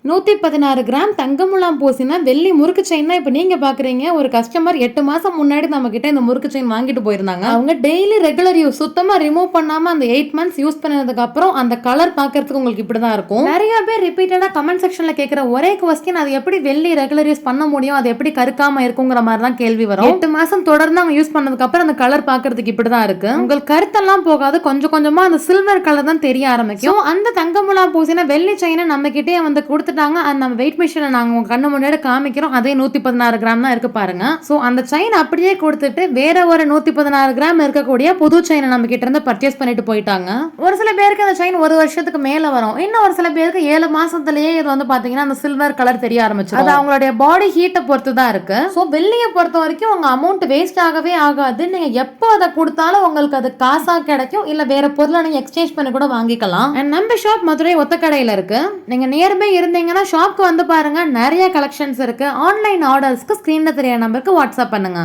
116 gram தங்கமுலாம் பூசினா வெள்ளி முறுக்கு chain தான் இப்போ நீங்க பாக்குறீங்க. ஒரு கஸ்டமர் 8 மாசம் முன்னாடி நம்ம கிட்ட இந்த முறுக்கு செயின் வாங்கிட்டு போயிருந்தாங்க. அவங்க டெய்லி ரெகுலர் யூஸ் சுத்தமா ரிமூவ் பண்ணாம அந்த 8 மந்த்ஸ் யூஸ் பண்ணதுக்கு அப்புறம் அந்த கலர் பாக்குறதுக்கு உங்களுக்கு இப்படிதான் இருக்கும். நிறைய பேர் ரிப்பீட்டடா கமெண்ட் செக்ஷன்ல கேட்கிற ஒரே கொஸ்டின், அது எப்படி வெள்ளி ரெகுலர் யூஸ் பண்ண முடியும், அது எப்படி கருக்காம இருக்குங்கிற மாதிரி தான் கேள்வி வரும். 8 மாசம் தொடர்ந்து அவங்க யூஸ் பண்ணதுக்கு அப்புறம் அந்த கலர் பாக்குறதுக்கு இப்படிதான் இருக்கு. உங்களுக்கு கருத்தெல்லாம் போகாது, கொஞ்சம் கொஞ்சமா அந்த சில்வர் கலர் தான் தெரிய ஆரம்பிக்கும். அந்த தங்கமுலாம் பூசினா வெள்ளி செயினை நம்ம கிட்டே வந்து கொடுத்துட்டாங்க. நம்ம வெயிட் மிஷினை நாங்க உங்க கண்ணு முன்னாடி காமிக்கிறோம். அதே 116 கிராம் தான் இருக்கு பாருங்க. சோ அந்த செயின் அப்படியே கொடுத்துட்டு வேற ஒரு 116 கிராம் இருக்கக்கூடிய புது செயினை நம்ம கிட்ட இருந்து பர்ச்சேஸ் பண்ணிட்டு போயிட்டாங்க. ஒரு சில பேருக்கு அந்த செயின் ஒரு வருஷத்துக்கு மேல வரும். இன்னும் ஒரு சில பேருக்கு 7 மாசத்துலயே இது வந்து பாத்தீங்கன்னா அந்த சில்வர் கலர் தெரிய ஆரம்பிச்சு. அது அவங்களுடைய பாடி ஹீட்டை பொறுத்து தான் இருக்கு. சோ வெள்ளியை பொறுத்த வரைக்கும் உங்க அமௌண்ட் வேஸ்ட் ஆகவே ஆகாது. நீங்க எப்போ அதை கொடுத்தாலும் உங்களுக்கு அது காசா கிடைக்கும். இல்ல வேற பொருளை நீங்க எக்ஸ்சேஞ்ச் பண்ணி கூட வாங்கிக்கலாம். நம்ம ஷாப் மதுரை ஒத்தக்கடையில இருக்கு. நீங்க நியர்பை இருந்தீங்கன்னா ஷாப்க்கு வந்து பாருங்க. நிறைய கலெக்ஷன்ஸ் இருக்கு. ஆன்லைன் ஆர்டர்ஸ்க்கு ஸ்கிரீன்ல தெரிய நம்பருக்கு வாட்ஸ்அப் பண்ணுங்க.